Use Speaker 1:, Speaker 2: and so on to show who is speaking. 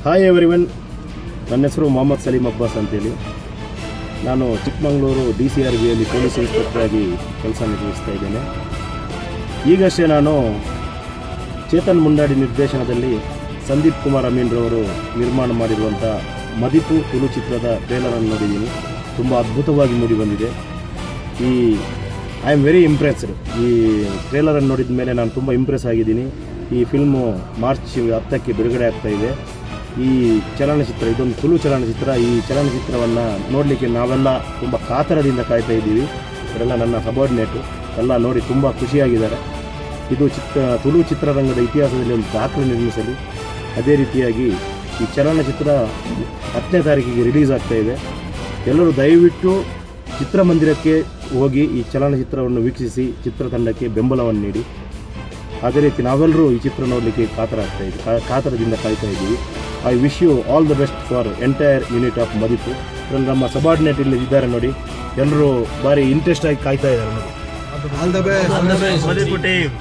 Speaker 1: Hi everyone, ನನ್ನ ಹೆಸರು ಮೊಹಮ್ಮದ್ ಸಲೀಮ್ ಅಬ್ಬಾಸ್ ಅಂತೇಳಿ. ನಾನು ಚಿಕ್ಕಮಗಳೂರು DCRBಯಲ್ಲಿ ಪೊಲೀಸ್ ಇನ್ಸ್ಪೆಕ್ಟರ್ ಆಗಿ ಕೆಲಸ ನಿರ್ವಹಿಸ್ತಾ ಇದ್ದೇನೆ. ಈಗಷ್ಟೇ ನಾನು ಚೇತನ್ ಮುಂಡಾಡಿ ನಿರ್ದೇಶನದಲ್ಲಿ ಸಂದೀಪ್ ಕುಮಾರ್ ಅಮೀನ್ರವರು ನಿರ್ಮಾಣ ಮಾಡಿರುವಂಥ ಮದಿಪು ತುಳು ಚಿತ್ರದ ಟ್ರೇಲರನ್ನು ನೋಡಿದ್ದೀನಿ. ತುಂಬ ಅದ್ಭುತವಾಗಿ ಮೂಡಿ ಬಂದಿದೆ. I am very impressed. ಈ ಟ್ರೇಲರನ್ನು ನೋಡಿದ ಮೇಲೆ ನಾನು ತುಂಬ ಇಂಪ್ರೆಸ್ ಆಗಿದ್ದೀನಿ. ಈ ಫಿಲ್ಮು ಮಾರ್ಚ್ 10ಕ್ಕೆ ಬಿಡುಗಡೆ ಆಗ್ತಾ ಇದೆ. ಈ ಚಲನಚಿತ್ರ ಇದೊಂದು ತುಳು ಚಲನಚಿತ್ರ. ಈ ಚಲನಚಿತ್ರವನ್ನು ನೋಡಲಿಕ್ಕೆ ನಾವೆಲ್ಲ ತುಂಬ ಕಾತರದಿಂದ ಕಾಯ್ತಾ ಇದ್ದೀವಿ. ಇವರೆಲ್ಲ ನನ್ನ ಸಬಾರ್ಡಿನೇಟು ಎಲ್ಲ ನೋಡಿ ತುಂಬ ಖುಷಿಯಾಗಿದ್ದಾರೆ. ಇದು ತುಳು ಚಿತ್ರರಂಗದ ಇತಿಹಾಸದಲ್ಲಿ ಒಂದು ದಾಖಲೆ ನಿರ್ಮಿಸಲಿ. ಅದೇ ರೀತಿಯಾಗಿ ಈ ಚಲನಚಿತ್ರ 10ನೇ ತಾರೀಕಿಗೆ ರಿಲೀಸ್ ಆಗ್ತಾ ಇದೆ. ಎಲ್ಲರೂ ದಯವಿಟ್ಟು ಚಿತ್ರಮಂದಿರಕ್ಕೆ ಹೋಗಿ ಈ ಚಲನಚಿತ್ರವನ್ನು ವೀಕ್ಷಿಸಿ ಚಿತ್ರತಂಡಕ್ಕೆ ಬೆಂಬಲವನ್ನು ನೀಡಿ. ಅದೇ ರೀತಿ ನಾವೆಲ್ಲರೂ ಈ ಚಿತ್ರ ನೋಡಲಿಕ್ಕೆ ಕಾತರದಿಂದ ಕಾಯ್ತಾ ಇದ್ದೀವಿ. I wish you all the best for entire unit of Madipu. ನಮ್ಮ ಸಬಾರ್ಡಿನೇಟ್ ಇಲ್ಲಿ ಇದ್ದಾರೆ ನೋಡಿ, ಎಲ್ಲರೂ ಭಾರಿ ಇಂಟ್ರೆಸ್ಟ್ ಆಗಿ ಕಾಯ್ತಾ ಇದ್ದಾರೆ ನೋಡಿ.
Speaker 2: All the best Madipu team.